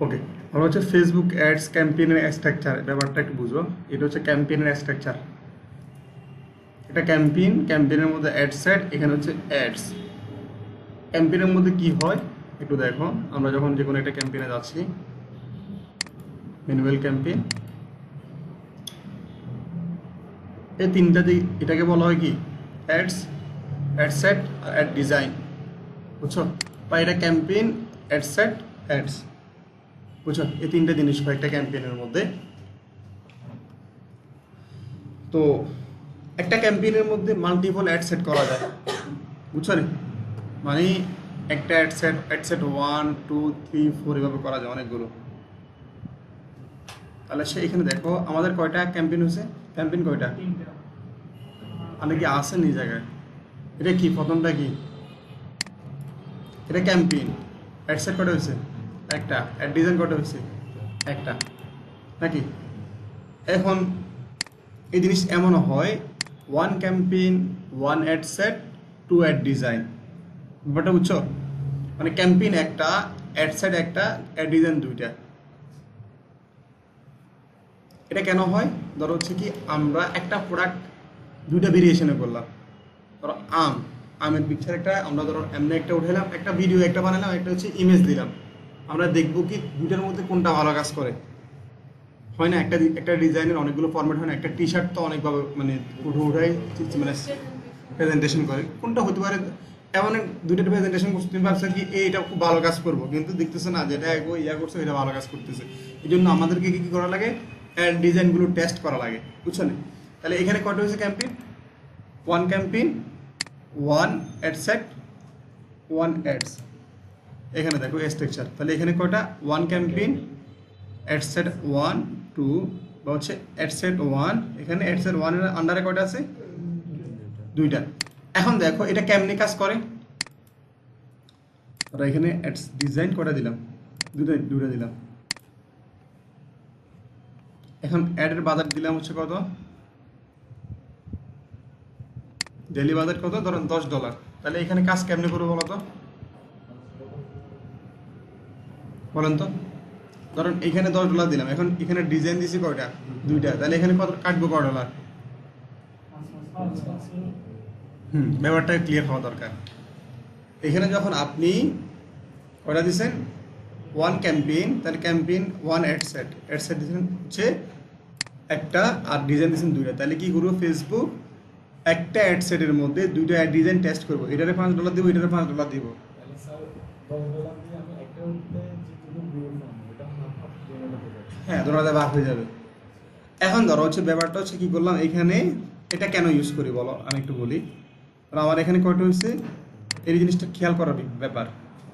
ওকে, আমরা হচ্ছে Facebook ads ক্যাম্পেইনের structure ব্যাপারটা একটু বুঝবো। এটা হচ্ছে ক্যাম্পেইনের স্ট্রাকচার। এটা ক্যাম্পেইনের মধ্যে অ্যাড সেট, এখানে হচ্ছে অ্যাডস। ক্যাম্পেইনের মধ্যে কি হয় একটু দেখো। আমরা যখন যে কোনো একটা ক্যাম্পেইনে যাচ্ছি, ম্যানুয়াল ক্যাম্পেইন, এই তিনটা যে এটাকে বলা হয় কি অ্যাডস, অ্যাড সেট আর অ্যাড ডিজাইন, বুঝছো? বা এটা ক্যাম্পেইন, অ্যাড সেট, অ্যাডস, বুঝছো? এই তিনটা জিনিস হয় একটা ক্যাম্পেইনের মধ্যে। তো একটা ক্যাম্পেইনের মধ্যে মাল্টিপল অ্যাড সেট করা যায়, বুঝছো নি? মানে একটা অ্যাড সেট 1 2 3 4 এভাবে করা যায় অনেকগুলো। তাহলে সে এখানে দেখো আমাদের কয়টা ক্যাম্পেইন হয়েছে, ক্যাম্পেইন কয়টা মানে কি আসেন এই জায়গায়। এটা কি প্রথমটা কি, এটা ক্যাম্পেইন। অ্যাড সেট কটা হয়েছে একটা, অ্যাড ডিজাইন কটা হয়েছে একটা, নাকি? এখন এই জিনিস এমনও হয় 1 campaign 1 ad set 2 ad design, ব্যাপারটা বুঝছো? মানে ক্যাম্পেইন একটা, অ্যাড সেট একটা, অ্যাড ডিজাইন দুইটা। এটা কেন হয়? ধরো হচ্ছে কি আমরা একটা প্রোডাক্ট দুইটা ভেরিয়েশনে করলাম। ধরো আমের পিকচার একটা আমরা ধরো এমনি একটা উঠাইলাম, একটা ভিডিও একটা বানালাম, একটা হচ্ছে ইমেজ দিলাম। আমরা দেখবো কি দুইটার মধ্যে কোনটা ভালো কাজ করে। হয় না, একটা একটা ডিজাইনের অনেকগুলো ফরম্যাট হয় না, একটা টি শার্ট তো অনেকভাবে মানে উঠাই মানে প্রেজেন্টেশন করে, কোনটা হতে পারে এমন দুইটা প্রেজেন্টেশন করছে, তুমি ভাবছো কি এইটা খুব ভালো কাজ করবো, কিন্তু দেখতেছে না যেটা ইয়া করছে এটা ভালো কাজ করতেছে। এই জন্য আমাদেরকে কি করা লাগে, ডিজাইনগুলো টেস্ট করা লাগে, বুঝছো না? তাহলে এখানে কয়টা হয়েছে campaign, 1 campaign 1 ad set 1 ads. এখানে দেখো স্ট্রাকচার, তাহলে এখানে কয়টা 1 ক্যাম্পেইন অ্যাড সেট 1 2 বা হচ্ছে অ্যাড সেট 1, এখানে অ্যাড সেট 1 এর আন্ডারে কয়টা আছে দুইটা। এখন দেখো এটা কেমনে কাজ করে, আমরা এখানে অ্যাডস ডিজাইন কয়টা দিলাম, দুইটা দিলাম। এখন অ্যাডের বাজেট দিলাম হচ্ছে কত, ডেইলি বাজেট কত, ধরেন $10। তাহলে এখানে কাজ কেমনে করবো বলো তো, বলেন তো? ধরেন এখানে $10 দিলাম, এখন এখানে ডিজাইন দিছি কয়টা, দুইটা, তাহলে এখানে কত কাটবো, $1। ব্যাপারটা ক্লিয়ার হওয়া দরকার। এখানে যখন আপনি কয়টা দিচ্ছেন 1 ক্যাম্পেইন, তাহলে ক্যাম্পেইন 1 অ্যাড সেট দিচ্ছেন হচ্ছে একটা, আর ডিজাইন দিচ্ছেন দুইটা, তাহলে কি করবো ফেসবুক একটা অ্যাড সেটের মধ্যে দুইটা ডিজাইন টেস্ট করবো, এটারে $5 দিব, এটারে $5 দিব। হ্যাঁ, ধরো ভাগ হয়ে যাবে। এখন ধরো হচ্ছে ব্যাপারটা হচ্ছে কি করলাম এখানে, এটা কেন ইউজ করি বলো আমি একটু বলি। আমার এখানে কয়টা হয়েছে এই জিনিসটা খেয়াল করার ব্যাপার,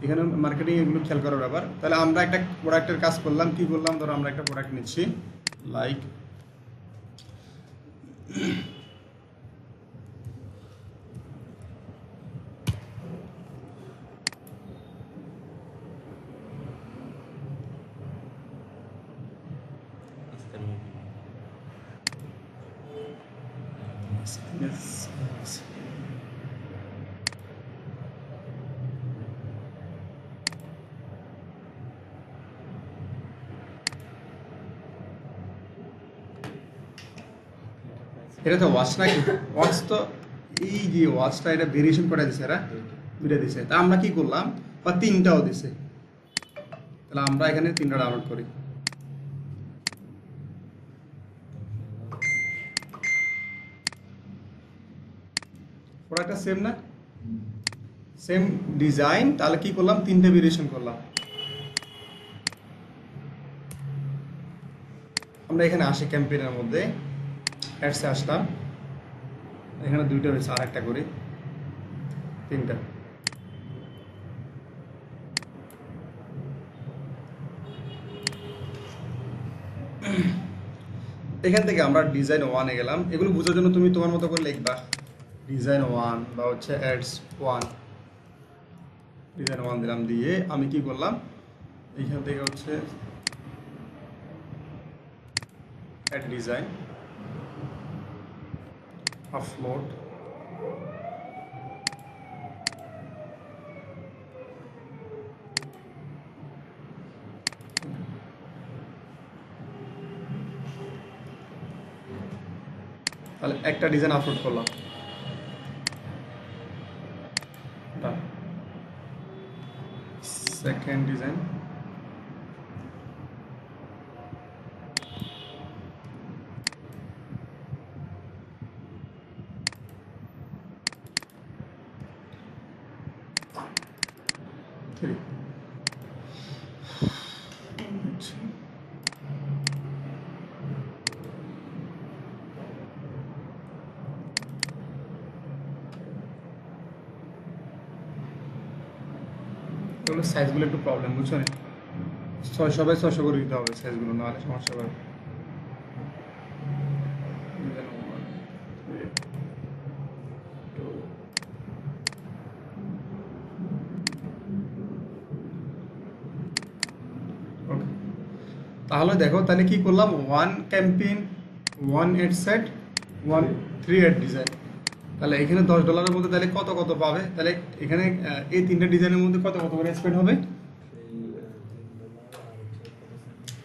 এখানে মার্কেটিং এগুলো খেয়াল করার ব্যাপার। তাহলে আমরা একটা প্রোডাক্টের কাজ করলাম, কি করলাম, ধরো আমরা একটা প্রোডাক্ট নিচ্ছি লাইক এটা তো ওয়াচ নাকি, ওয়াচ তো এই যে ওয়াচটা এটা ভেরিয়েশন করে দিছে, এরা দুইটা দিছে, তা আমরা কি করলাম বা তিনটাও দিছে, তাহলে আমরা এখানে তিনটা ডাউনলোড করি। প্রোডাক্টটা সেম না, সেম ডিজাইন, তাহলে কি করলাম তিনটে ভেরিয়েশন করলাম। আমরা এখানে আসি ক্যাম্পেইনের মধ্যে অ্যাডসে আসলাম, এখানে দুইটা রয়েছে, আর একটা করি, তিনটা। এখান থেকে আমরা ডিজাইন 1-এ গেলাম, এগুলো বোঝার জন্য তুমি তোমার মতো করে লিখবা ডিজাইন 1 বা হচ্ছে অ্যাডস 1, ডিজাইন 1 দিলাম, দিয়ে আমি কি করলাম এইখান থেকে হচ্ছে অ্যাড ডিজাইন আপলোড, তাহলে একটা ডিজাইন আপলোড করলাম, সেকেন্ড ডিজাইন, থ্রি, এগুলো সাইজগুলো একটু প্রবলেম, বুঝছো না? 600 বাই 600 করে দিতে হবে সাইজগুলো, নাহলে সমস্যা হবে। ওকে, তাহলে দেখো, তাহলে কি করলাম, 1 campaign, 1 ad set, 1 3 ad design. তাহলে এখানে $10 মধ্যে তাহলে কত কত পাবে? তাহলে এখানে এই তিনটা ডিজাইনের মধ্যে কত কত করে স্পেন্ড হবে?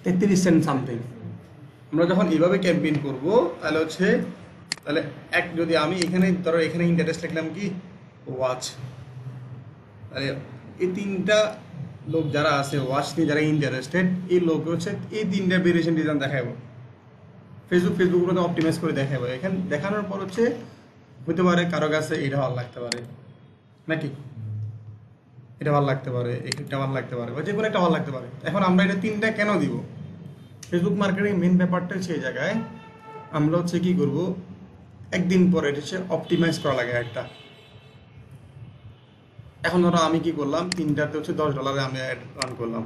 33 সেন্ট সামথিং। আমরা যখন এইভাবে ক্যাম্পেইন করব তাহলে হচ্ছে, তাহলে যদি আমি এখানে ধরো এখানে ইন্টারেস্ট লিখলাম কি ওয়াচ, তাহলে এই তিনটা লোক যারা আছে ওয়াচ নিয়ে যারা ইন্টারেস্টেড, এই লোক হচ্ছে এই তিনটা ভেরিয়েশন ডিজাইন দেখাবো ফেসবুকগুলোতে অপটিমাইজ করে দেখাবো। এখানে দেখানোর পর হচ্ছে হতে পারে কারো কাছে এটা ভালো লাগতে পারে, নাকি এটা ভালো লাগতে পারে, এটা ভালো লাগতে পারে, বা যে কোনো একটা ভালো লাগতে পারে। এখন আমরা এটা তিনটা কেন দিব? ফেসবুক মার্কেটিং মেন ব্যাপারটা হচ্ছে এই জায়গায় আমরা হচ্ছে কি করব, একদিন পরে এটা হচ্ছে অপটিমাইজ করা লাগে একটা। এখন ধরো আমি কি করলাম, তিনটাতে হচ্ছে $10 আমি অ্যাড রান করলাম।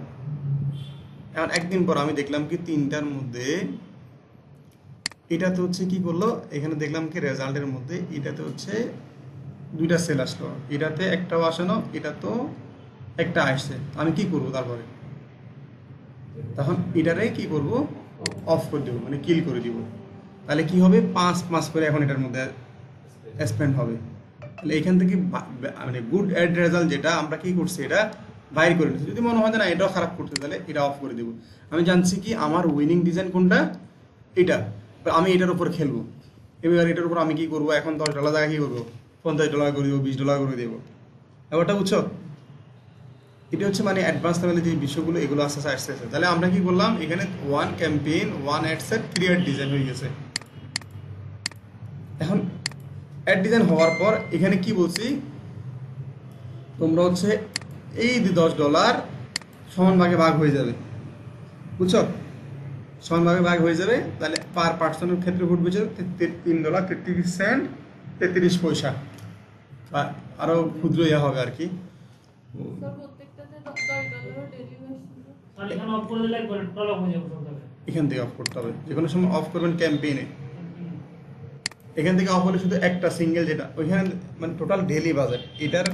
এখন একদিন পর আমি দেখলাম কি তিনটার মধ্যে এটাতে হচ্ছে কি করলো, এখানে দেখলাম কি রেজাল্টের মধ্যে এটাতে হচ্ছে 2টা সেল আসলো, এটাতে একটাও আসে না, এটা তো একটা আসছে। আমি কি করব তারপরে? তখন এটারে কি করব, অফ করে দেবো, মানে কিল করে দিব। তাহলে কি হবে, 5 করে এখন এটার মধ্যে স্পেন্ড হবে। তাহলে এখান থেকে মানে গুড অ্যাড রেজাল্ট যেটা আমরা কি করছি এটা বাইর করে নিচ্ছি। যদি মনে হয় না এটাও খারাপ করতে, তাহলে এটা অফ করে দেবো। আমি জানছি কি আমার উইনিং ডিজাইন কোনটা, এটা, আমি এটার উপর খেলবো। এবার এটার উপর আমি কি করবো, এখন $10 জায়গায় কি করবো, $50 করে দেবো, $20 করে দেবো। ব্যাপারটা বুঝছো? এটা হচ্ছে মানে অ্যাডভান্স লেভেলে যে বিষয়গুলো এগুলো আস্তে আস্তে আসতেছে। তাহলে আমরা কি করলাম, এখানে 1 campaign, 1 ad set, 3 ad design হয়ে গেছে। এখন অ্যাড ডিজাইন হওয়ার পর এখানে কি বলছি, তোমরা হচ্ছে এই $10 সমান ভাগে ভাগ হয়ে যাবে, বুঝছো? সমান ভাগে ভাগ হয়ে যাবে। তাহলে পার পার্সনের ক্ষেত্রে ঘটবে যে $3.33 33 পয়সা, বা আরও ক্ষুদ্র ইয়া হবে আর কি। এখান থেকে অফ করতে হবে, যে কোনো সময় অফ করবেন ক্যাম্পেইনে। এখান থেকে অফ হলে শুধু একটা সিঙ্গেল, যেটা ওইখানে মানে টোটাল ডেইলি বাজেট, এটার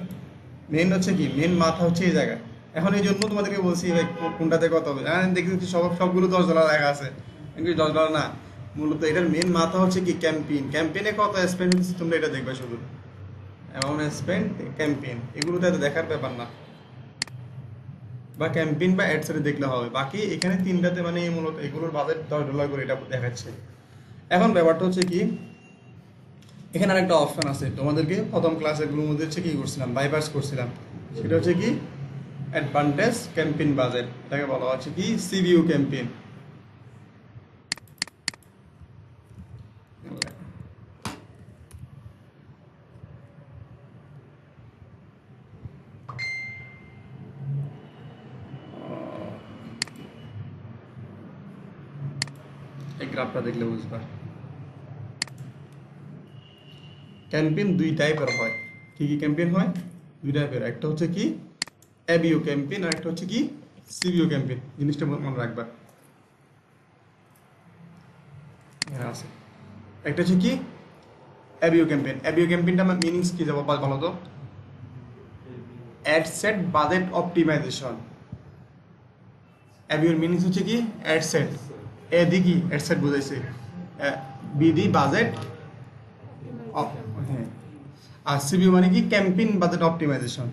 মেন হচ্ছে কি, মেন মাথা হচ্ছে এই জায়গায়। এখন এই জন্য তোমাদেরকে বলছি ভাই কোনটাতে কত হবে। হ্যাঁ দেখছি সবগুলো $10 লেখা আছে, কিন্তু $10 না, মূলত এটার মেন মাথা হচ্ছে কি ক্যাম্পেইন। ক্যাম্পেইনে কত স্পেন্ড হচ্ছে তোমরা এটা দেখবে শুধু, অ্যামাউন্ট স্পেন্ড, ক্যাম্পেইন, এগুলো তো দেখার ব্যাপার না, বা ক্যাম্পেইন বা অ্যাডসে দেখলে হবে। বাকি এখানে তিনটাতে মানে মূলত এগুলোর বাজেট $10 করে এটা দেখাচ্ছে। এখন ব্যাপারটা হচ্ছে কি, এখানে আরেকটা অপশন আছে, তোমাদেরকে প্রথম ক্লাসেরগুলোর মধ্যে হচ্ছে কি করছিলাম, বাইপাস করছিলাম। সেটা হচ্ছে কি অ্যাডভান্টেজ ক্যাম্পেইন বাজেট, এটাকে বলা হচ্ছে কি সিবিইউ ক্যাম্পেইন। এই গ্রাফটা দেখলে বুঝবা। ক্যাম্পেইন 2 টাইপের হয়। কি কি ক্যাম্পেইন হয়? 2 টাইপের, একটা হচ্ছে কি এবিও ক্যাম্পেইন, আর একটা হচ্ছে কি সিবিও ক্যাম্পেইন। জিনিসটা মনে রাখবা, এখানে আছে। একটা হচ্ছে কি এবিও ক্যাম্পেইন। এবিও ক্যাম্পেইনটা আমার মিনিংস কি যাবো বলো তো? Ad set budget optimization. এবিওর মিনিংস হচ্ছে কি অ্যাড সেট, এ দি কি অ্যাড সেট বোঝাইছে, বি দি বাজেট, হ্যাঁ, আর সিবিও মানে কি ক্যাম্পেইন বাজেট অপটিমাইজেশন।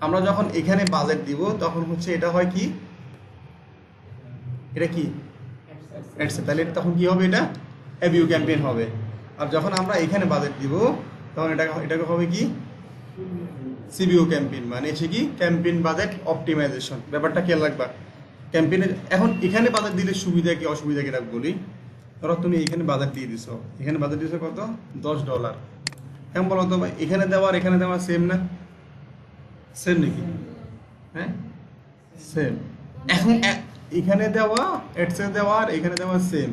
আমরা যখন এখানে বাজেট দিব তখন হচ্ছে এটা হয় কি, এটা কি অ্যাড সেট, তাহলে তখন কি হবে, এটা এবিও ক্যাম্পেইন হবে। আর যখন আমরা এখানে বাজেট দিব তখন এটাকে হবে কি সিবিও ক্যাম্পেইন, মানে হচ্ছে কি ক্যাম্পেইন বাজেট অপটিমাইজেশন। ব্যাপারটা খেয়াল রাখবা। ক্যাম্পেইনে এখন এখানে বাজেট দিলে সুবিধা কি অসুবিধা কি বলি। ধরো তুমি এখানে বাজেট দিয়ে দিছো, এখানে বাজেট দিছো কত, $10। এখন বলো তো ভাই এখানে দেওয়া সেম না? সেম নাকি? হ্যাঁ সেম। এখন এখানে দেওয়া এডসে দেওয়া আর এখানে দেওয়া সেম,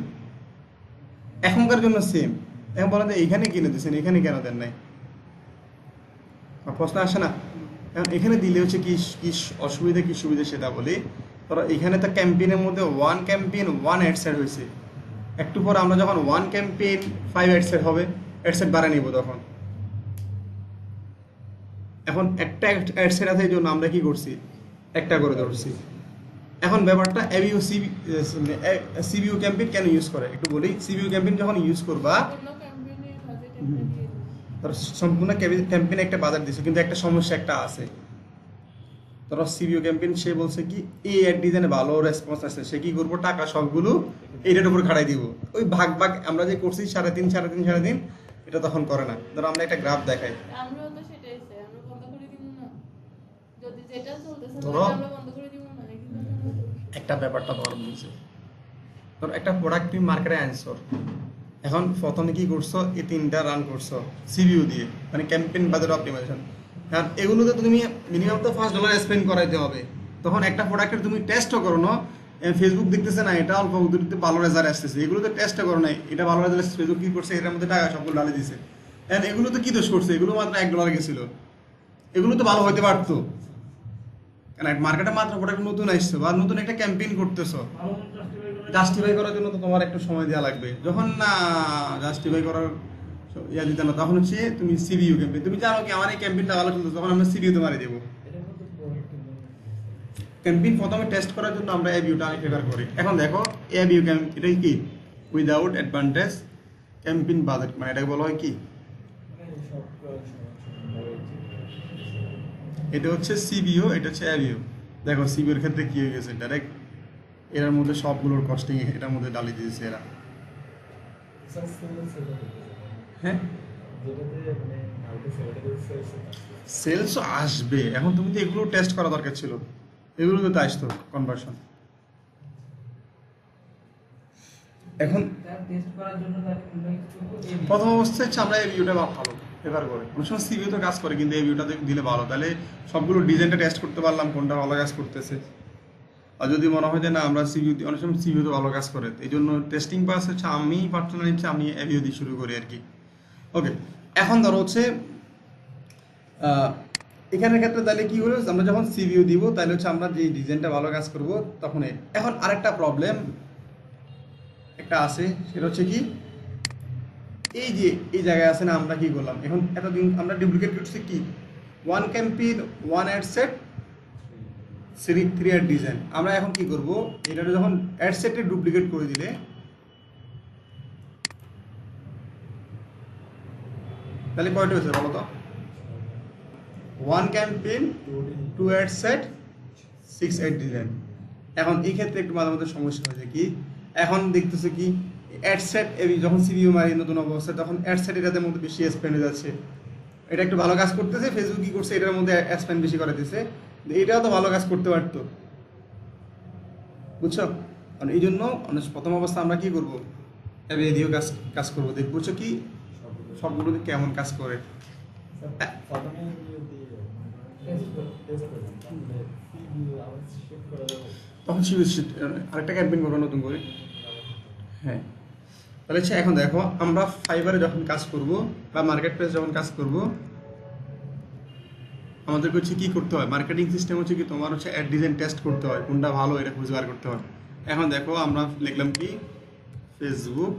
এখনকার জন্য সেম। এখন বলেন যে এখানে কিনে দিচ্ছেন, এখানে কেন দেন নাই? প্রশ্ন আসে না? এখন এখানে দিলে হচ্ছে কি কি অসুবিধা কি সুবিধা সেটা বলি। ধরো এখানে তো ক্যাম্পেইনের মধ্যে 1 ক্যাম্পেইন 1 অ্যাডসেট হয়েছে, একটু পর আমরা যখন 1 ক্যাম্পেইন 5 অ্যাডসেট হবে, অ্যাডসেট বাড়া নিব তখন। এখন একটা অ্যাডসেট আছে এই জন্য আমরা কি করছি, একটা করে ধরছি। এখন ব্যাপারটা এবিও সিবিইউ ক্যাম্পেইন কেন ইউজ করে একটু বলি। সিবিইউ ক্যাম্পেইন যখন ইউজ করবা, ধরো সম্পূর্ণ ক্যাম্পেইনে একটা বাজার দিছে, কিন্তু একটা সমস্যা একটা আছে। ধরো সিবিইউ ক্যাম্পেইন সে বলছে কি এই অ্যাড ডিজাইনে ভালো রেসপন্স আছে, সে কি করবো টাকা সবগুলো এইটার উপর খাটাই দিব। ওই ভাগ ভাগ আমরা যে করছি 3.5 এটা তখন করে না। ধরো আমরা একটা গ্রাফ দেখাই, আমরাও তো সেটাই চাই, আমরা বন্ধ করে দিব না। যদি যেটা চলতেছে ধরো আমরা বন্ধ করে দিব না, কিন্তু একটা ব্যাপারটা ধর বুঝছে। ধর একটা প্রোডাক্ট তুমি মার্কেটে আনছো, এখন প্রথমে কি করছো, এই 3টা রান করছো সিবিইউ দিয়ে, মানে ক্যাম্পেইন বাজেট অপটিমাইজেশন। কারণ এগুলোতে তুমি মিনিমাম তো $5 স্পেন্ড করাইতে হবে। তখন একটা প্রোডাক্টের তুমি টেস্টও করো না, ফেসবুক দেখতেছে না এটা অল্প উদ্যোগতে ভালো রেজাল্ট আসতেছে, এগুলো তো টেস্টও করো নাই, এটা ভালো রেজাল্ট আসছে, ফেসবুক কি করছে এটার মধ্যে টাকা সবগুলো ঢালে দিছে। এগুলো তো কি দোষ করছে, এগুলো মাত্র $1 গেছিল, এগুলো তো ভালো হইতে পারতো। কেন মার্কেটে মাত্র প্রোডাক্ট নতুন আসছে বা নতুন একটা ক্যাম্পেইন করতেছো, জাস্টিফাই করার জন্য তো তোমার একটু সময় দেওয়া লাগবে। যখন না জাস্টিফাই করার দিতে না, তখন হচ্ছে তুমি সিবিইউ ক্যাম্পেইন, তুমি জানো কি আমার এই ক্যাম্পেইনটা ভালো চলতেছে, তখন আমরা সিবিইউতে মারি দেবো। ক্যাম্পেইন প্রথমে টেস্ট করার জন্য আমরা এবিইউটা আমি ফেভার করি। এখন দেখো এবিইউ এটা কি উইদাউট অ্যাডভান্টেজ ক্যাম্পেইন বাজেট, মানে এটাকে বলা হয় কি, এটা হচ্ছে সিবিইউ, এটা হচ্ছে এবিইউ। দেখো সিবিইউর ক্ষেত্রে কি হয়ে গেছে, ডাইরেক্ট এর মধ্যে সবগুলোর কস্টিং এটার মধ্যে ডালি দিয়েছে এরা। হ্যাঁ সেলস আসবে, এখন তুমি তো এগুলো টেস্ট করা দরকার ছিল, এগুলো তো আসতো কনভার্সন। এখন প্রথম অবস্থায় হচ্ছে আমরা এই ভিউটা ভালো ফেভার করে, অনেক সময় সিভিউ তো কাজ করে, কিন্তু এই ভিউটা দিলে ভালো, তাহলে সবগুলো ডিজাইনটা টেস্ট করতে পারলাম কোনটা ভালো কাজ করতেছে। আর যদি মনে হয় যে না আমরা সিভিউ অনেক সময় সিভিউ তো ভালো কাজ করে, এই জন্য টেস্টিং পাস হচ্ছে আমি পার্সোনালি হচ্ছে আমি এভিউ দিয়ে শুরু করি আর কি। ওকে, এখন ধরো হচ্ছে এখানের ক্ষেত্রে তাহলে কি হলো, আমরা যখন সিভিউ দিব তাহলে হচ্ছে আমরা যে ডিজাইনটা ভালো কাজ করব তখন। এখন আরেকটা প্রবলেম একটা আছে, সেটা হচ্ছে কি এই যে এই জায়গায় আছে না, আমরা কি করলাম এখন এতদিন আমরা ডুপ্লিকেট করছি কি 1 campaign 1 ad set 3 ad design. আমরা এখন কি করব, এটা যখন অ্যাড সেটে ডুপ্লিকেট করে দিলে তাহলে কয়টা হয়েছে বলো তো, 1 campaign 2 ad set 6 ad design. এখন এই ক্ষেত্রে একটু মাঝে মাঝে সমস্যা হয়েছে কি, এখন দেখতেছে কি অ্যাড সেট যখন সিভিউ মারি নতুন অবস্থায়, তখন অ্যাড সেট এটাদের মধ্যে বেশি স্পেন্ড হয়ে যাচ্ছে। এটা একটু ভালো কাজ করতেছে, ফেসবুক কি করছে এটার মধ্যে স্পেন্ড বেশি করে দিচ্ছে, এটাও তো ভালো কাজ করতে পারতো, বুঝছো। কারণ এই জন্য প্রথম অবস্থা আমরা কি করবো, এদিকেও কাজ করবো, দেখবো বুঝছো কি সবগুলো কেমন কাজ করে। তখন আরেকটা ক্যাম্পেইন করবো নতুন করে। হ্যাঁ তাহলে হচ্ছে এখন দেখো আমরা ফাইবারে যখন কাজ করব বা মার্কেট প্লেস যখন কাজ করব, আমাদেরকে হচ্ছে কী করতে হয়, মার্কেটিং সিস্টেম হচ্ছে কি তোমার হচ্ছে অ্যাড ডিজাইন টেস্ট করতে হয়, কোনটা ভালো এটা খুঁজে বার করতে হয়। এখন দেখো আমরা লিখলাম কি ফেসবুক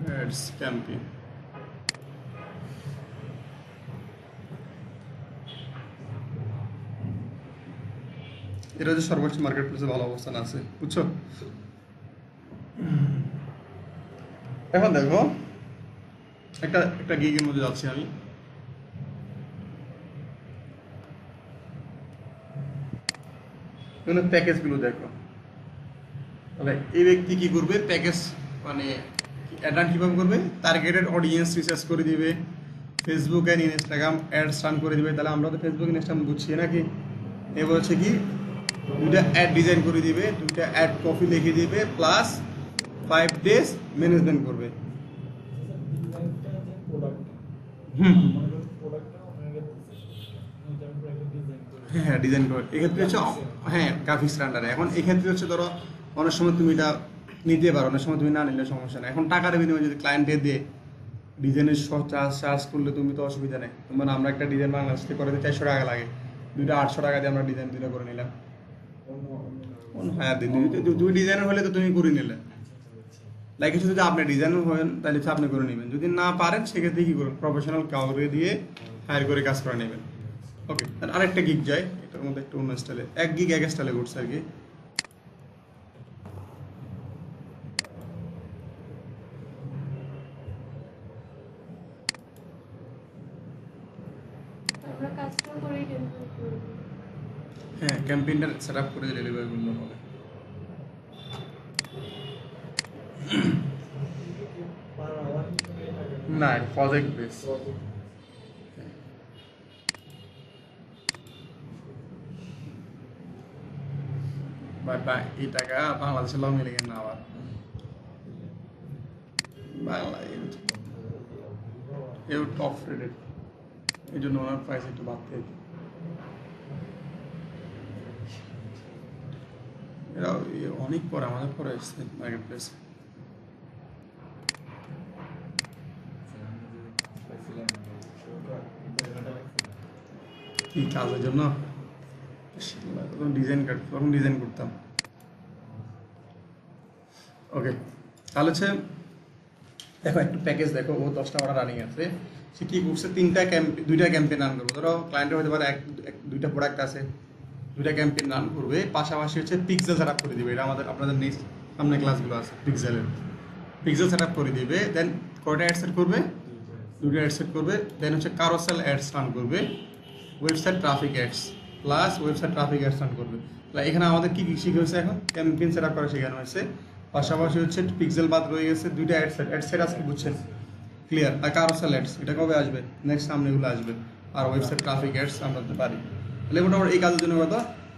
অ্যাডস ক্যাম্পেইন। এটা হচ্ছে সর্বোচ্চ মার্কেট প্লেসে ভালো অবস্থান আছে, বুঝছো। এখন দেখো একটা গিগের মধ্যে যাচ্ছি আমি, প্যাকেজগুলো দেখো তাহলে এই ব্যক্তি কি করবে, প্যাকেজ মানে অ্যাড কিভাবে করবে, টার্গেটেড অডিয়েন্স রিসার্চ করে দিবে, Facebook and Instagram ads run করে দিবে। তাহলে আমরা তো ফেসবুক ইনস্টাগ্রাম বুঝছি নাকি, এবার হচ্ছে কি দুইটা অ্যাড ডিজাইন করে দিবে, দুইটা অ্যাড কপি লিখে দিবে, প্লাস 5 days ম্যানেজমেন্ট করবে। হুম হ্যাঁ ডিজাইন করে এক্ষেত্রে হচ্ছে হ্যাঁ গ্রাফিক্স রান্ডারে। এখন এক্ষেত্রে হচ্ছে ধরো অনেক সময় তুমি এটা নিতে পারো, অনেক সময় তুমি না নিলে সমস্যা নেই। এখন টাকার বিনিময়ে যদি ক্লায়েন্টে দিয়ে ডিজাইনের চার্জ করলে তুমি তো অসুবিধা নেই। তোমার আমরা একটা ডিজাইন বাংলাদেশ থেকে করে 400 টাকা লাগে, দুইটা 800 টাকা দিয়ে আমরা ডিজাইন দুটো করে নিলাম। হ্যাঁ দুই ডিজাইনের হলে তো তুমি করে নিলে লাইক যদি আপনি ডিজাইনার হন তাহলে আপনি করে নেবেন, যদি না পারেন সেক্ষেত্রে কি করবেন, প্রফেশনাল কাউকে দিয়ে হায়ার করে কাজ করে নেবেন। ওকে, আরেকটা গিগ যায়, এটার মধ্যে একটু অন্য স্টাইলে, এক গিগ এক স্টাইলে ঘুরছে আর কি। আমরা কাজটা করেই ডেলিভারি করব। হ্যাঁ ক্যাম্পেইনটা সেট আপ করে ডেলিভারি করলে হবে। না প্রজেক্ট বেস, বা এই টাকা বাংলাদেশের লং মিলে না আবার বাংলা এও টপ রেটেড, এই জন্য ওনার প্রাইস একটু বাড়তে। এরা অনেক পরে আমাদের পরে এসছে মার্কেট প্লেস। কি কাজের জন্য তখন ডিজাইন করতাম। ওকে তাহলে হচ্ছে দেখো একটু প্যাকেজ দেখো, ও 10টা অর্ডার রানিং আছে, সে কি করছে দুইটা ক্যাম্পেইন রান করবো। ধরো ক্লায়েন্টের হতে পারে দুইটা প্রোডাক্ট আছে, দুইটা ক্যাম্পেইন রান করবে, পাশাপাশি হচ্ছে পিক্সেল সেট আপ করে দিবে। এটা আমাদের আপনাদের নেক্সট সামনে ক্লাসগুলো আছে পিক্সেল সেট আপ করে দিবে। দেন কয়টা অ্যাড সেট করবে, দুটো অ্যাড সেট করবে। দেন হচ্ছে কারোসেল অ্যাডস রান করবে, website traffic ads plus website traffic ads run করবে। তাহলে এখানে আমাদের কি কি শিখে হয়েছে, এখন ক্যাম্পেইন সেট আপ করা শেখানো হয়েছে, পাশাপাশি হচ্ছে পিক্সেল বাদ রয়ে গেছে দুইটা অ্যাড সেট আজকে বুঝছেন ক্লিয়ার। আর কারোসেল অ্যাডস এটা কবে আসবে, নেক্সট সামনেগুলো আসবে। আর ওয়েবসাইট ট্রাফিক অ্যাডস আমরা পারি। তাহলে মোটামুটি এই কাজের জন্য কত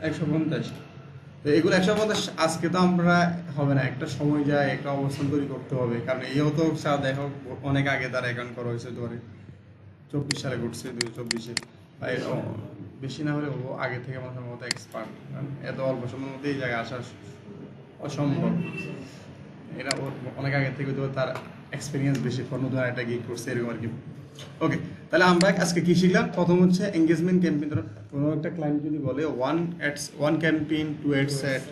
150। তো এগুলো 150 আজকে তো আমরা হবে না, একটা সময় যায়, একটা অবস্থান তৈরি করতে হবে। কারণ এইও তো দেখো অনেক আগে তার অ্যাকাউন্ট করা হয়েছে, 2024 সালে ঘটছে, 2024-এ। বেশি না হলে ও আগে থেকে মাথার মতো এক্সপার্ট, কারণ এত অল্প সময়ের মধ্যে এই জায়গায় আসা অসম্ভব। এটা ওর অনেক আগে থেকে তো তার এক্সপিরিয়েন্স বেশি, নতুন একটা গিগ করছে এরকম আর কি। ওকে তাহলে আমরা আজকে কি শিখলাম, প্রথম হচ্ছে এঙ্গেজমেন্ট ক্যাম্পেইন। ধরো কোনো একটা ক্লায়েন্ট যদি বলে ওয়ান ক্যাম্পেইন 2 অ্যাড সেট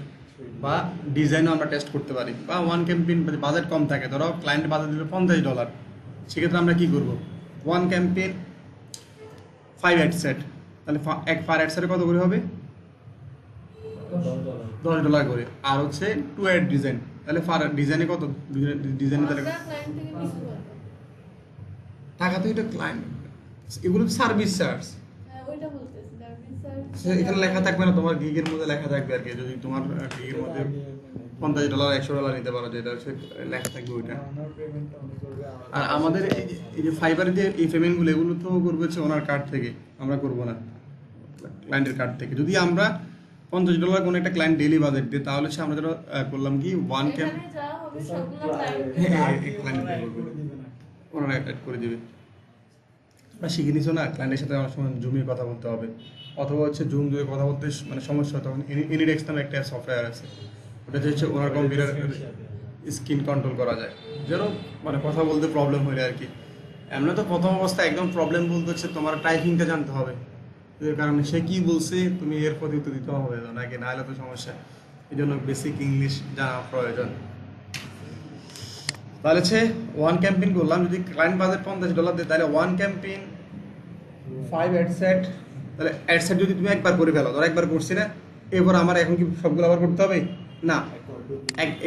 বা ডিজাইনও আমরা টেস্ট করতে পারি, বা ওয়ান ক্যাম্পেইন বাজেট কম থাকে, ধরো ক্লায়েন্ট বাজেট দিল $50, সেক্ষেত্রে আমরা কি করব, ওয়ান ক্যাম্পেইন 5 অ্যাড সেট, তাহলে পার অ্যাড সেটে কত করে হবে, $10 করে। আর হচ্ছে 2 অ্যাড ডিজাইন, তাহলে পার ডিজাইনে কত, ডিজাইনে তাহলে আমরা ক্লায়েন্ট থেকে কিছু পাবো। টাকা তো এটা ক্লায়েন্ট, এগুলো সার্ভিস চার্জ। হ্যাঁ ওইটা বলতেছি, সার্ভিস এখানে লেখা থাকবে না, তোমার গিগের মধ্যে লেখা থাকবে আর কি। যদি তোমার গিগের মধ্যে $50 $100 নিতে পারো, যেটা হচ্ছে লেখা থাকবে ওইটা। আর আমাদের এই যে ফাইবারের যে এই পেমেন্টগুলো, এগুলো তো করবে হচ্ছে ওনার কার্ড থেকে, আমরা করবো না ক্লায়েন্টের কার্ড থেকে। যদি আমরা $50 কোনো একটা ক্লায়েন্ট ডেইলি বাজেট দিই, তাহলে হচ্ছে আমরা যেটা করলাম কি ওয়ান ক্যাম্প এখানে যা হবে সবগুলো ক্লায়েন্ট ক্লায়েন্ট ওনারা অ্যাড করে দিবে। তোমরা শিখে নিছো না, ক্লায়েন্টের সাথে অনেক সময় জুমে কথা বলতে হবে, অথবা হচ্ছে জুম দিয়ে কথা বলতে মানে সমস্যা হয়, তখন এনিডেক্স নামে একটা সফটওয়্যার আছে, ওটা হচ্ছে ওনার কম্পিউটার স্ক্রিন কন্ট্রোল করা যায়, যেন মানে কথা বলতে প্রবলেম হলে আর কি। এমনি তো প্রথম অবস্থায় একদম প্রবলেম বলতে হচ্ছে তোমার টাইপিংটা জানতে হবে, এর কারণে সে কি বলছে তুমি এর প্রতি উত্তর দিতে হবে নাকি, না হলে তো সমস্যা। এই জন্য বেসিক ইংলিশ জানা প্রয়োজন। তাহলে হচ্ছে ওয়ান ক্যাম্পেইন করলাম, যদি ক্লায়েন্ট বাজেট $50 দেয়, তাহলে ওয়ান ক্যাম্পেইন 5 অ্যাড সেট। তাহলে অ্যাড সেট যদি তুমি একবার করে ফেলো, ধরো একবার করছি না, এরপর আমার এখন কি সবগুলো আবার করতে হবে না,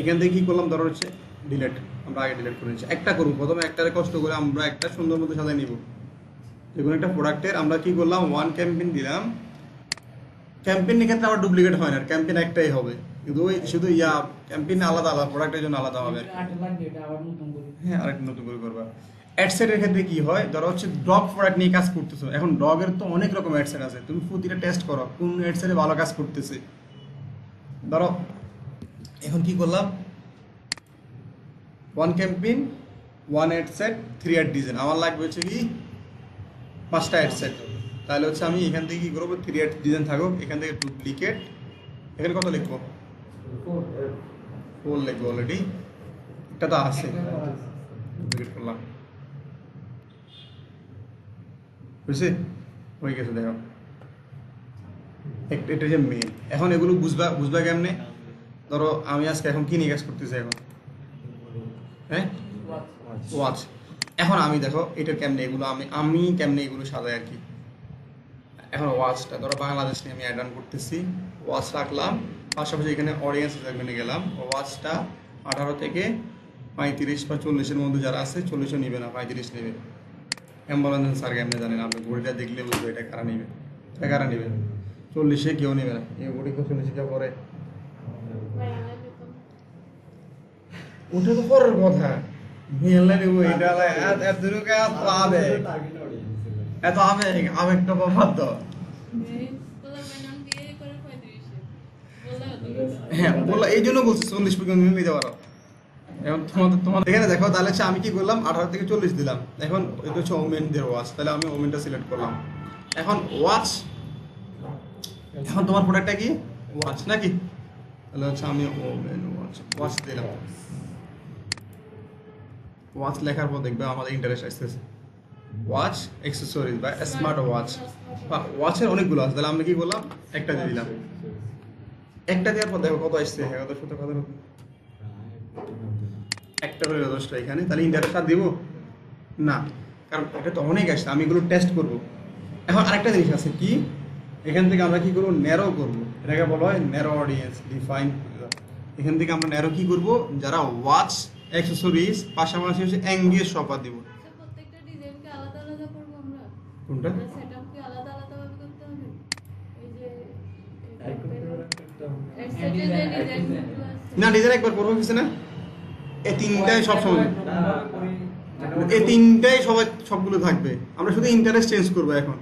এখান থেকে কি করলাম, ধরো হচ্ছে ডিলেট, আমরা আগে ডিলেট করে নিচ্ছি, একটা করবো প্রথমে, একটারে কষ্ট করে আমরা একটা সুন্দর মতো সাজায় নিব। যে কোনো একটা প্রোডাক্টের আমরা কি করলাম, ওয়ান ক্যাম্পেইন দিলাম, ক্যাম্পেইনের ক্ষেত্রে আবার ডুপ্লিকেট হয় না, ক্যাম্পেইন একটাই হবে। কিন্তু ওই শুধু ক্যাম্পেইন আলাদা আলাদা প্রোডাক্টের জন্য আলাদা হবে। আটা লাগবে এটা আবার নতুন করে। হ্যাঁ, আরেকটা নতুন করে করবা। অ্যাডসেটের ক্ষেত্রে কি হয়, ধরো হচ্ছে ডগ প্রোডাক্ট নিয়ে কাজ করতেছো, এখন ডগের তো অনেক রকম অ্যাডসেট আছে, তুমি প্রতিটা টেস্ট করো কোন অ্যাডসেটে ভালো কাজ করতেছে। ধরো এখন কি করলাম, 1 ক্যাম্পেইন 1 অ্যাডসেট 3 অ্যাড ডিজাইন, আমার লাগবে হচ্ছে কি 5টা অ্যাডসেট। তাহলে হচ্ছে আমি এখান থেকে কি করবো, 3 অ্যাড ডিজাইন থাকুক, এখান থেকে ডুপ্লিকেট, এখানে কত লিখবো, 4 লিখবো, অলরেডি একটা তো আছে, ডুপ্লিকেট করলাম, বুঝছি হয়ে গেছে। দেখো এটা যে মেন, এখন এগুলো বুঝবা কেমনে, ধরো আমি আজকে এখন কি নিয়ে কাজ করতেছি এখন, হ্যাঁ ওয়াচ। এখন আমি দেখো এটার কেমনে এগুলো আমি কেমনে এগুলো সাজাই আর কি। এখন ওয়াচটা ধরো বাংলাদেশ নিয়ে আমি অ্যাড অন করতেছি, ওয়াচ রাখলাম, পাশাপাশি এখানে অডিয়েন্স সেগমেন্টে গেলাম, ওয়াচটা 18 থেকে 35 বা 40-এর মধ্যে যারা আছে, 40ও নিবে না, 35 নেবে। অ্যাম্বুলেন্স স্যার কেমনে জানেন, আপনি ঘড়িটা দেখলে বুঝবে এটা কারা নিবে, এটা কারা নিবে। 40-এ কেউ নেবে না, এই ঘড়ি 40-এ কেউ করে, ওটা তো পরের কথা। মেলা নেবো এটা এত আবেগটা বাদ দাও। হ্যাঁ বললাম, এই জন্য বলছি 40 পর্যন্ত নিতে পারো। এখন তোমাদের এখানে দেখো, তাহলে হচ্ছে আমি কি করলাম, 18 থেকে 40 দিলাম। এখন এটা হচ্ছে ওমেনদের ওয়াচ, তাহলে আমি ওমেনটা সিলেক্ট করলাম। এখন ওয়াচ, এখন তোমার প্রোডাক্টটা কি ওয়াচ নাকি, তাহলে হচ্ছে আমি ওমেন ওয়াচ দিলাম। ওয়াচ লেখার পর দেখবে আমাদের ইন্টারেস্ট আসতেছে, ওয়াচ অ্যাক্সেসরিজ বা স্মার্ট ওয়াচ, বা ওয়াচের অনেকগুলো আছে, তাহলে আমরা কি করলাম, একটা দিয়ে দিলাম। একটা দেওয়ার পর দেখো কত আসছে, 1100 কত, একটা করে যথেষ্ট এখানে, তাহলে ইন্টারেস্ট আর দিব না, কারণ এটা তো অনেক আসছে, আমি এগুলো টেস্ট করব। এখন আরেকটা জিনিস আছে কি, এখান থেকে আমরা কি করবো, ন্যারো করবো, এটাকে বলা হয় ন্যারো অডিয়েন্স ডিফাইন। এখান থেকে আমরা ন্যারো কি করব, যারা ওয়াচ অ্যাক্সেসরিজ পাশাপাশি হচ্ছে এঙ্গেজ শপার দিব। প্রত্যেকটা ডিজাইনকে আলাদা আলাদা করব আমরা, কোনটা সেটআপ কি আলাদা আলাদা ভাবে করতে হবে, এই যে না ডিজাইন একবার করবো কিছু না, এই তিনটাই সবসময়, এই তিনটাই সবগুলো থাকবে, আমরা শুধু ইন্টারেস্ট চেঞ্জ করবো। এখন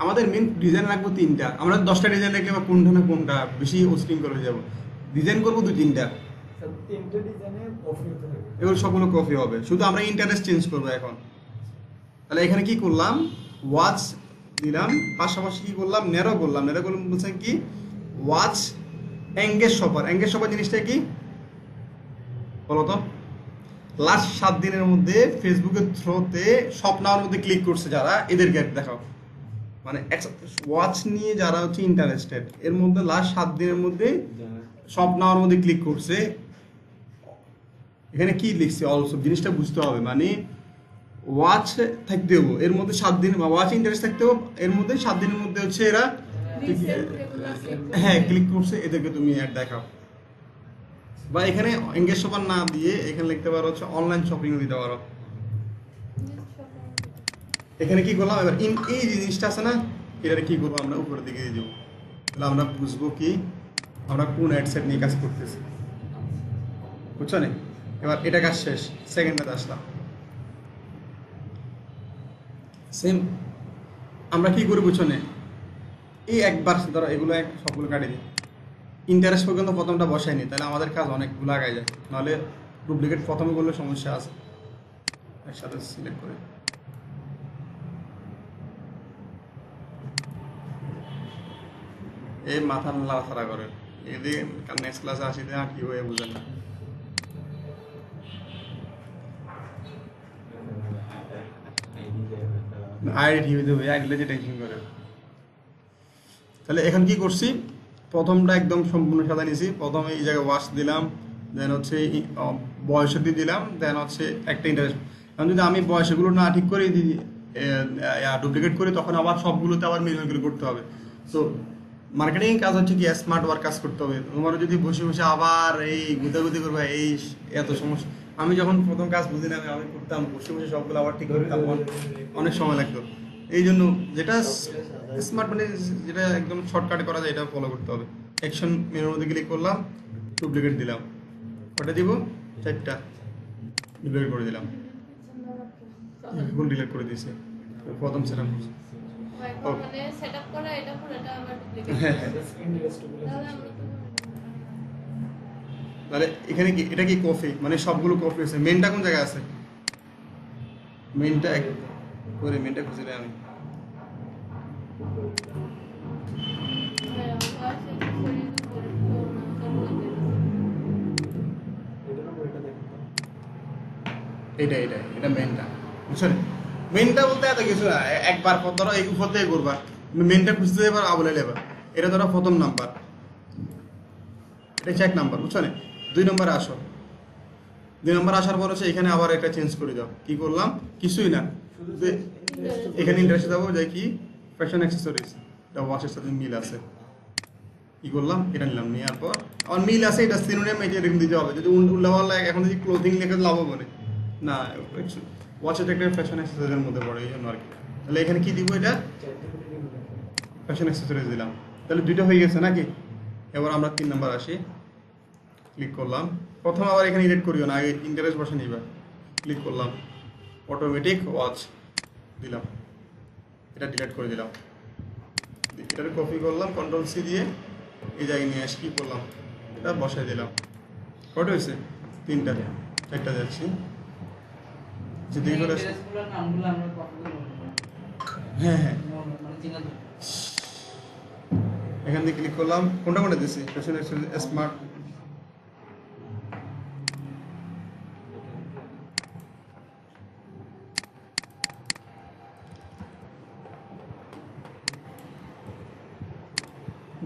আমাদের মেন ডিজাইন রাখবো 3টা, আমরা 10টা ডিজাইন রাখলে বা কোনটা না কোনটা বেশি হোস্টিং করে যাবো, ডিজাইন করবো 2-3টা, এগুলো সবগুলো কপি হবে, শুধু আমরা ইন্টারেস্ট চেঞ্জ করবো এখন। তাহলে এখানে কি করলাম, ওয়াচ দিলাম, পাশাপাশি কি করলাম, ন্যারো করলাম বলছেন কি, watch engage shopper. Engage shopper জিনিসটা কি বলো তো, লাস্ট 7 দিনের মধ্যে ফেসবুকের থ্রুতে শপ নেওয়ার মধ্যে ক্লিক করছে যারা, এদেরকে দেখাও, মানে ওয়াচ নিয়ে যারা হচ্ছে ইন্টারেস্টেড, এর মধ্যে লাস্ট 7 দিনের মধ্যে শপ নেওয়ার মধ্যে ক্লিক করছে। এখানে কি লিখছে অলসো, জিনিসটা বুঝতে হবে, মানে ওয়াচ থাকতে হবে এর মধ্যে 7 দিন, বা ওয়াচ ইন্টারেস্ট থাকতে হবে এর মধ্যে 7 দিনের মধ্যে হচ্ছে এরা হ্যাঁ ক্লিক করছে, এদেরকে তুমি অ্যাড দেখাও। বা এখানে এঙ্গেজ শপার না দিয়ে এখানে লিখতে পারো হচ্ছে অনলাইন শপিং দিতে পারো। এখানে কি করলাম, এবার এই জিনিসটা আছে না, এটা কি করবো আমরা উপরের দিকে দিয়ে দেবো, তাহলে আমরা বুঝবো কি আমরা কোন অ্যাডসেট নিয়ে কাজ করতেছি, বুঝছো না। এবার এটা কাজ শেষ, সেকেন্ডটাতে আসলাম, সেম আমরা কি করি বুঝছো না, এই একবার ধরো এগুলো সবগুলো কাটি দিই, ইন্টারেস্ট পর্যন্ত প্রথমটা বসাইনি, তাহলে আমাদের কাজ অনেকগুলো আগায় যায়, নাহলে ডুপ্লিকেট প্রথমে করলে সমস্যা আছে। একসাথে সিলেক্ট করে এই মাথা নাড়াচাড়া করে, এদিকে নেক্সট ক্লাসে আসি দেয় কি হয়ে বুঝেন না। আইডি ঠিক হইতে হবে, আইডিলে যে টেনশন করে। তাহলে এখন কি করছি, প্রথমটা একদম সম্পূর্ণ সাদা নিয়েছি, প্রথমে এই জায়গায় ওয়াশ দিলাম, দেন হচ্ছে বয়সটি দিলাম, দেন হচ্ছে একটা ইন্টারেস্ট। কারণ যদি আমি বয়সগুলো না ঠিক করে দিই, ডুপ্লিকেট করি, তখন আবার সবগুলোতে আবার মিলগুলো করতে হবে। তো মার্কেটিং কাজ হচ্ছে কি স্মার্ট ওয়ার্ক কাজ করতে হবে, তোমার যদি বসে বসে আবার এই গুতাগুতি করবে, এই এত সমস্যা। আমি যখন প্রথম কাজ বুঝি না আমি করতাম, বসে বসে সবগুলো আবার ঠিক করতাম, অনেক সময় লাগতো। এই জন্য যেটা স্মার্ট মানে যেটা একদম শর্টকাটে করা যায় এটা ফলো করতে হবে। অ্যাকশন মেনুর মধ্যে ক্লিক করলাম, ডুপ্লিকেট দিলাম, কটা দিব, 4টা ডুপ্লিকেট করে দিলাম, এখন ডিলিট করে দিয়েছে, প্রথম সেট আপ করছে। মানে সেটআপ করা এটা পুরোটা আবার ডুপ্লিকেট হ্যাঁ হ্যাঁ, তাহলে আমরা তো তাহলে এখানে কি এটা কি কপি, মানে সবগুলো কপি আছে। মেনটা কোন জায়গায় আছে, মেনটা করে মেনটা খুঁজে নেই আমি। হ্যাঁ ভয়েস এক্সেসরিজ উপরে এটা এটা এটা মেনটা, বুঝছেন? মেনটা বলতে এত কিছু না, একবার পর ধরো এই উপর থেকে করবা, মেনটা খুঁজতে এবার আবলে নেবা। এটা ধরো প্রথম নাম্বার, এটা হচ্ছে 1 নাম্বার, বুঝছো না? 2 নম্বরে আসো, 2 নম্বর আসার পর হচ্ছে এখানে আবার একটা চেঞ্জ করে দাও। কি করলাম, কিছুই না, এখানে ইন্টারেস্টে যাবো যে কি ফ্যাশন অ্যাক্সেসরিজ, এটা ওয়াচের সাথে মিল আছে। কি করলাম, এটা নিলাম, নেওয়ার পর আমার মিল আছে, এটা সিনোনিম, এটা এরকম দিতে হবে। যদি উল্লাপাল্লা এখন যদি ক্লোথিং লেখে লাভ হবে না, ওয়াচের একটা ফ্যাশন অ্যাক্সেসরিজের মধ্যে পড়ে, এই জন্য আর কি। তাহলে এখানে কি দিব, এটা ফ্যাশন অ্যাক্সেসরিজ দিলাম। তাহলে 2টা হয়ে গেছে নাকি? এবার আমরা 3 নাম্বার আসি, ক্লিক করলাম। প্রথম আবার এখানে এডিট করিও না, আগে ইন্টারেস্ট বসে নিবা। ক্লিক করলাম, অটোমেটিক ওয়াচ দিলাম, এটা ডিলিট করে দিলাম। এটাকে কপি করলাম, কন্ট্রোল সি দিয়ে এই জায়গায় নিয়ে আসি, কি করলাম, এটা বসাই দিলাম। কটা হয়েছে, 3টা, 4টা যাচ্ছি, যে দেখে চলে আসছে। ইন্টারেস্টগুলোর নামগুলো আমরা কতগুলো বলবো? হ্যাঁ হ্যাঁ, মানে চিনা যাবে। এখান থেকে ক্লিক করলাম, কোনটা কোনটা দিচ্ছি, ফ্যাশন স্মার্ট,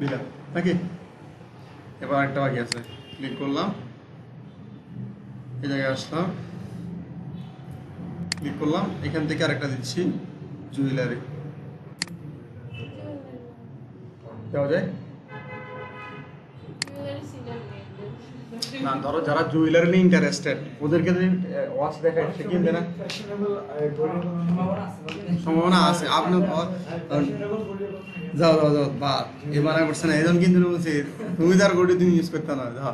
দিলাম নাকি? এবার একটা বাকি আছে, ক্লিক করলাম, এই জায়গায় আসলাম, ক্লিক করলাম, এখান থেকে আরেকটা দিচ্ছি, জুয়েলারি দেওয়া যায় জুয়েলারি সিজন না? ধরো যারা জুয়েলারি নিয়ে ইন্টারেস্টেড, ওদেরকে যদি ওয়াচ দেখায়, সে কিনবে না? সম্ভাবনা আছে। আপনি যাও যাও যাও, বা এবার করছে না, এজন কিন্তু বলছি তুমি তার গোটি তুমি ইউজ করতে না, যাও।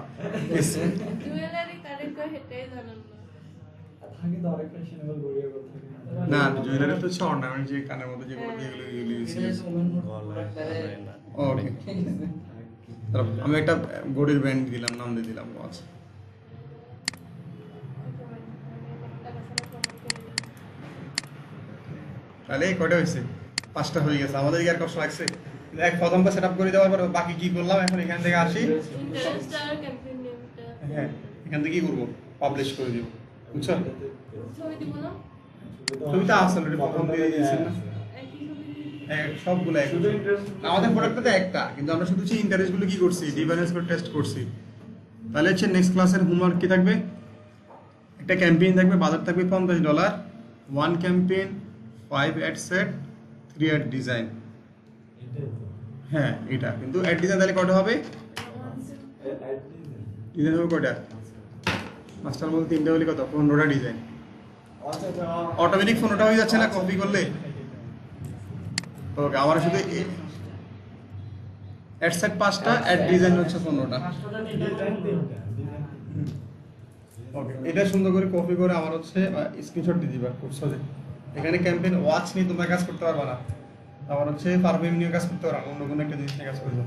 জুয়েলারি কারেক্ট করে হেটাই জানেন না। না, জুয়েলারি তো হচ্ছে অর্নামেন্ট, যে কানের মধ্যে যেগুলো যেগুলো ইউজ ওকে। আমি একটা গোল্ডের ব্যান্ড দিলাম, নাম দিয়ে দিলাম ওয়াচ। তাহলে কয়টা হয়েছে, 5টা হয়ে গেছে। আমাদের আর কষ্ট লাগছে, এক প্রথমটা সেট আপ করে দেওয়ার পর বাকি কি করলাম, এখন এখান থেকে আসি, ইন্টারেস্ট আর ক্যাম্পেইন নেমটা হ্যাঁ এখান থেকে কি করবো, পাবলিশ করে দিব, বুঝছো? ছবি দিব না, ছবিটা আছে অলরেডি, প্রথম দিয়ে দিয়েছেন না, একই ছবি সবগুলো এক। আমাদের প্রোডাক্টটা তো একটা, কিন্তু আমরা শুধু ইন্টারেস্ট গুলো কি করছি, ডিফারেন্স করে টেস্ট করছি। তাহলে হচ্ছে নেক্সট ক্লাসের হোমওয়ার্ক কি থাকবে, একটা ক্যাম্পেইন থাকবে, বাজার থাকবে $50, 1 campaign, 5 ad set, 3 ad design. হ্যাঁ এটা কিন্তু অ্যাড ডিজাইন তাহলে কটা হবে, ডিজাইন হবে কটা, 5টার মধ্যে 3টা হলে কত, 15টা ডিজাইন। অটোমেটিক 15টা হয়ে যাচ্ছে না কপি করলে? ওকে, আমার শুধু অ্যাড সেট 5টা, অ্যাড ডিজাইন হচ্ছে 15টা। ওকে, এটা সুন্দর করে কপি করে আমার হচ্ছে স্ক্রিনশট দিয়ে দিবা খুব সহজে। এখানে ক্যাম্পেইন ওয়াচ নিয়ে তোমরা কাজ করতে পারবা না, আমার হচ্ছে পারফিউম নিয়ে কাজ করতে পারবা, অন্য কোনো একটা জিনিস নিয়ে কাজ করবে।